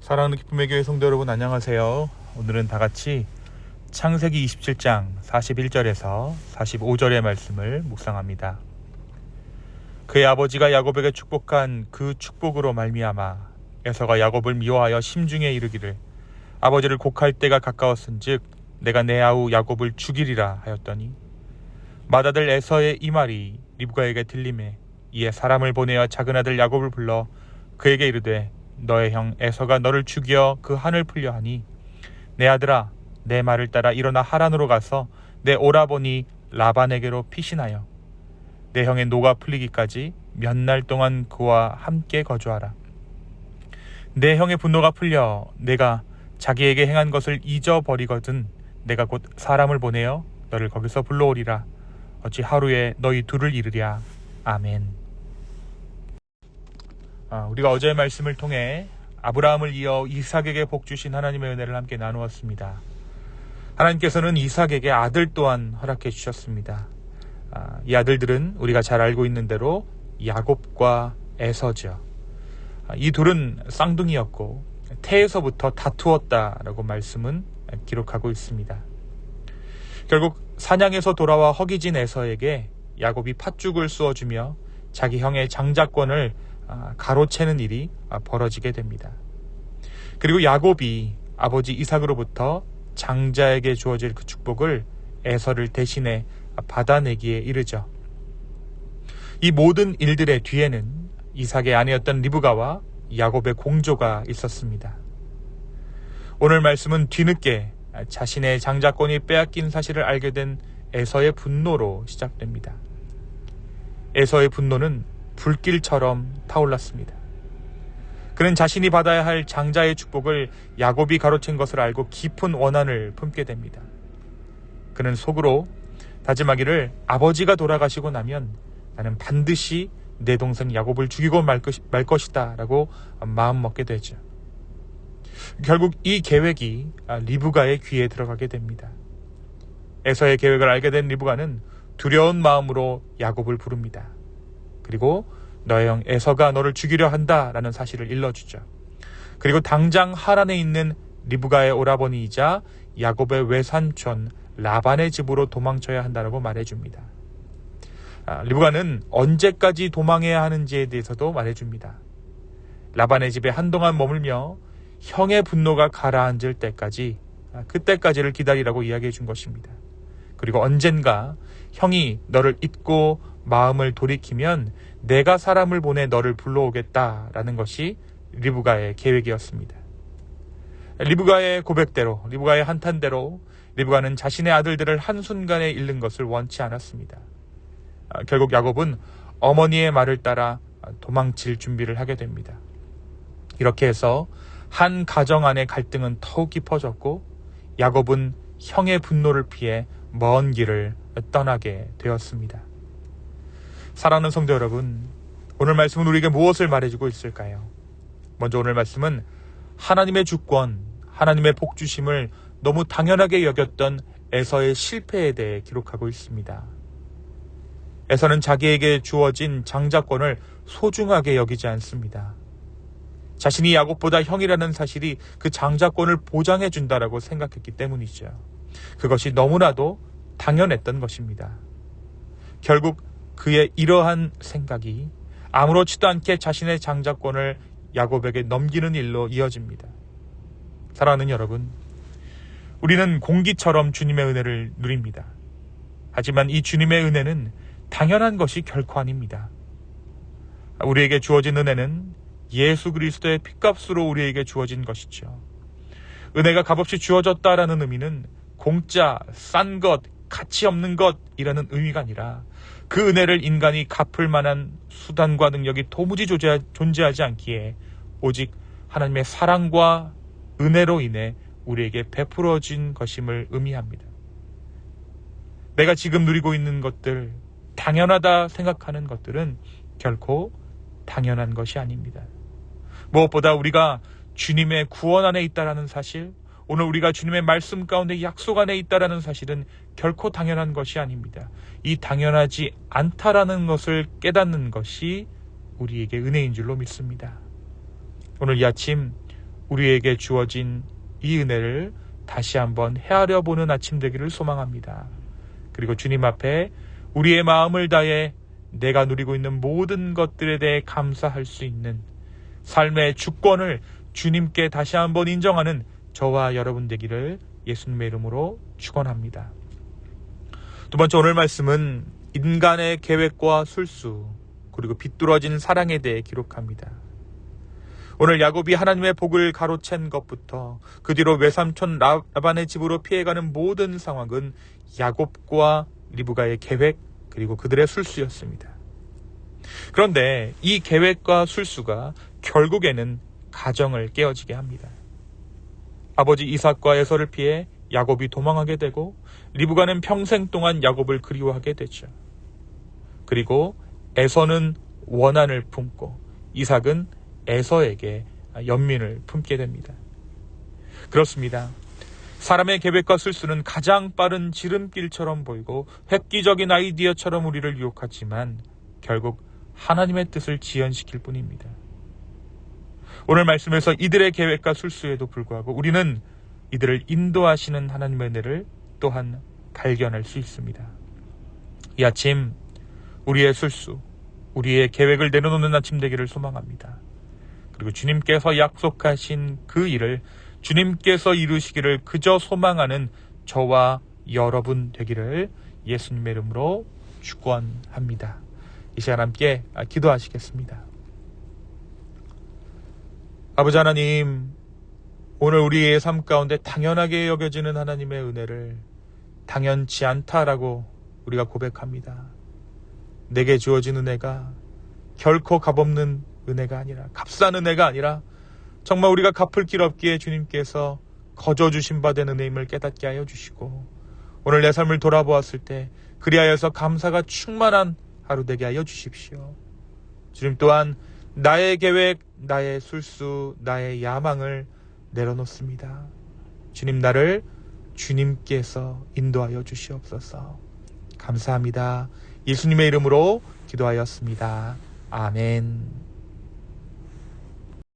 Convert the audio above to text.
사랑하는 기쁨의 교회 성도 여러분, 안녕하세요. 오늘은 다같이 창세기 27장 41절에서 45절의 말씀을 묵상합니다. 그의 아버지가 야곱에게 축복한 그 축복으로 말미암아 에서가 야곱을 미워하여 심중에 이르기를 아버지를 곡할 때가 가까웠은즉 내가 내 아우 야곱을 죽이리라 하였더니 맏아들 에서의 이 말이 리브가에게 들리매 이에 사람을 보내어 작은 아들 야곱을 불러 그에게 이르되 너의 형 에서가 너를 죽여 그 한을 풀려 하니 내 아들아 내 말을 따라 일어나 하란으로 가서 내 오라버니 라반에게로 피신하여 내 형의 노가 풀리기까지 몇 날 동안 그와 함께 거주하라. 내 형의 분노가 풀려 내가 자기에게 행한 것을 잊어버리거든 내가 곧 사람을 보내어 너를 거기서 불러오리라. 어찌 하루에 너희 둘을 이르랴. 아멘. 우리가 어제의 말씀을 통해 아브라함을 이어 이삭에게 복 주신 하나님의 은혜를 함께 나누었습니다. 하나님께서는 이삭에게 아들 또한 허락해 주셨습니다. 이 아들들은 우리가 잘 알고 있는 대로 야곱과 에서죠. 이 둘은 쌍둥이였고 태에서부터 다투었다라고 말씀은 기록하고 있습니다. 결국 사냥에서 돌아와 허기진 에서에게 야곱이 팥죽을 쑤어주며 자기 형의 장자권을 가로채는 일이 벌어지게 됩니다. 그리고 야곱이 아버지 이삭으로부터 장자에게 주어질 그 축복을 에서를 대신해 받아내기에 이르죠. 이 모든 일들의 뒤에는 이삭의 아내였던 리브가와 야곱의 공조가 있었습니다. 오늘 말씀은 뒤늦게 자신의 장자권이 빼앗긴 사실을 알게 된 에서의 분노로 시작됩니다. 에서의 분노는 불길처럼 타올랐습니다. 그는 자신이 받아야 할 장자의 축복을 야곱이 가로챈 것을 알고 깊은 원한을 품게 됩니다. 그는 속으로 다짐하기를 아버지가 돌아가시고 나면 나는 반드시 내 동생 야곱을 죽이고 말 것이다 라고 마음먹게 되죠. 결국 이 계획이 리브가의 귀에 들어가게 됩니다. 에서의 계획을 알게 된 리브가는 두려운 마음으로 야곱을 부릅니다. 그리고 너의 형 에서가 너를 죽이려 한다라는 사실을 일러주죠. 그리고 당장 하란에 있는 리브가의 오라버니이자 야곱의 외삼촌 라반의 집으로 도망쳐야 한다라고 말해줍니다. 리브가는 언제까지 도망해야 하는지에 대해서도 말해줍니다. 라반의 집에 한동안 머물며 형의 분노가 가라앉을 때까지 그때까지를 기다리라고 이야기해 준 것입니다. 그리고 언젠가 형이 너를 잊고 마음을 돌이키면 내가 사람을 보내 너를 불러오겠다라는 것이 리브가의 계획이었습니다. 리브가의 고백대로, 리브가의 한탄대로 리브가는 자신의 아들들을 한순간에 잃는 것을 원치 않았습니다. 결국 야곱은 어머니의 말을 따라 도망칠 준비를 하게 됩니다. 이렇게 해서 한 가정 안의 갈등은 더욱 깊어졌고 야곱은 형의 분노를 피해 먼 길을 떠나게 되었습니다. 사랑하는 성도 여러분, 오늘 말씀은 우리에게 무엇을 말해주고 있을까요? 먼저 오늘 말씀은 하나님의 주권, 하나님의 복주심을 너무 당연하게 여겼던 에서의 실패에 대해 기록하고 있습니다. 에서는 자기에게 주어진 장자권을 소중하게 여기지 않습니다. 자신이 야곱보다 형이라는 사실이 그 장자권을 보장해 준다라고 생각했기 때문이죠. 그것이 너무나도 당연했던 것입니다. 결국 그의 이러한 생각이 아무렇지도 않게 자신의 장자권을 야곱에게 넘기는 일로 이어집니다. 사랑하는 여러분, 우리는 공기처럼 주님의 은혜를 누립니다. 하지만 이 주님의 은혜는 당연한 것이 결코 아닙니다. 우리에게 주어진 은혜는 예수 그리스도의 핏값으로 우리에게 주어진 것이죠. 은혜가 값없이 주어졌다라는 의미는 공짜, 싼 것, 가치 없는 것이라는 의미가 아니라 그 은혜를 인간이 갚을 만한 수단과 능력이 도무지 존재하지 않기에 오직 하나님의 사랑과 은혜로 인해 우리에게 베풀어진 것임을 의미합니다. 내가 지금 누리고 있는 것들, 당연하다 생각하는 것들은 결코 당연한 것이 아닙니다. 무엇보다 우리가 주님의 구원 안에 있다라는 사실, 오늘 우리가 주님의 말씀 가운데 약속 안에 있다라는 사실은 결코 당연한 것이 아닙니다. 이 당연하지 않다라는 것을 깨닫는 것이 우리에게 은혜인 줄로 믿습니다. 오늘 이 아침 우리에게 주어진 이 은혜를 다시 한번 헤아려 보는 아침 되기를 소망합니다. 그리고 주님 앞에 우리의 마음을 다해 내가 누리고 있는 모든 것들에 대해 감사할 수 있는 삶의 주권을 주님께 다시 한번 인정하는 저와 여러분 되기를 예수님의 이름으로 축원합니다. 두 번째 오늘 말씀은 인간의 계획과 술수 그리고 비뚤어진 사랑에 대해 기록합니다. 오늘 야곱이 하나님의 복을 가로챈 것부터 그 뒤로 외삼촌 라반의 집으로 피해가는 모든 상황은 야곱과 리브가의 계획 그리고 그들의 술수였습니다. 그런데 이 계획과 술수가 결국에는 가정을 깨어지게 합니다. 아버지 이삭과 에서를 피해 야곱이 도망하게 되고 리브가는 평생 동안 야곱을 그리워하게 되죠. 그리고 에서는 원한을 품고 이삭은 에서에게 연민을 품게 됩니다. 그렇습니다. 사람의 계획과 술수는 가장 빠른 지름길처럼 보이고 획기적인 아이디어처럼 우리를 유혹하지만 결국 하나님의 뜻을 지연시킬 뿐입니다. 오늘 말씀에서 이들의 계획과 술수에도 불구하고 우리는 이들을 인도하시는 하나님의 은혜를 또한 발견할 수 있습니다. 이 아침 우리의 술수, 우리의 계획을 내려놓는 아침 되기를 소망합니다. 그리고 주님께서 약속하신 그 일을 주님께서 이루시기를 그저 소망하는 저와 여러분 되기를 예수님의 이름으로 축원합니다. 이 시간 함께 기도하시겠습니다. 아버지 하나님, 오늘 우리의 삶 가운데 당연하게 여겨지는 하나님의 은혜를 당연치 않다라고 우리가 고백합니다. 내게 주어진 은혜가 결코 값없는 은혜가 아니라, 값싼 은혜가 아니라 정말 우리가 갚을 길 없기에 주님께서 거저 주신 바 된 은혜임을 깨닫게 하여 주시고, 오늘 내 삶을 돌아보았을 때 그리하여서 감사가 충만한 하루 되게 하여 주십시오. 주님 또한 나의 계획, 나의 술수, 나의 야망을 내려놓습니다. 주님, 나를 주님께서 인도하여 주시옵소서. 감사합니다. 예수님의 이름으로 기도하였습니다. 아멘.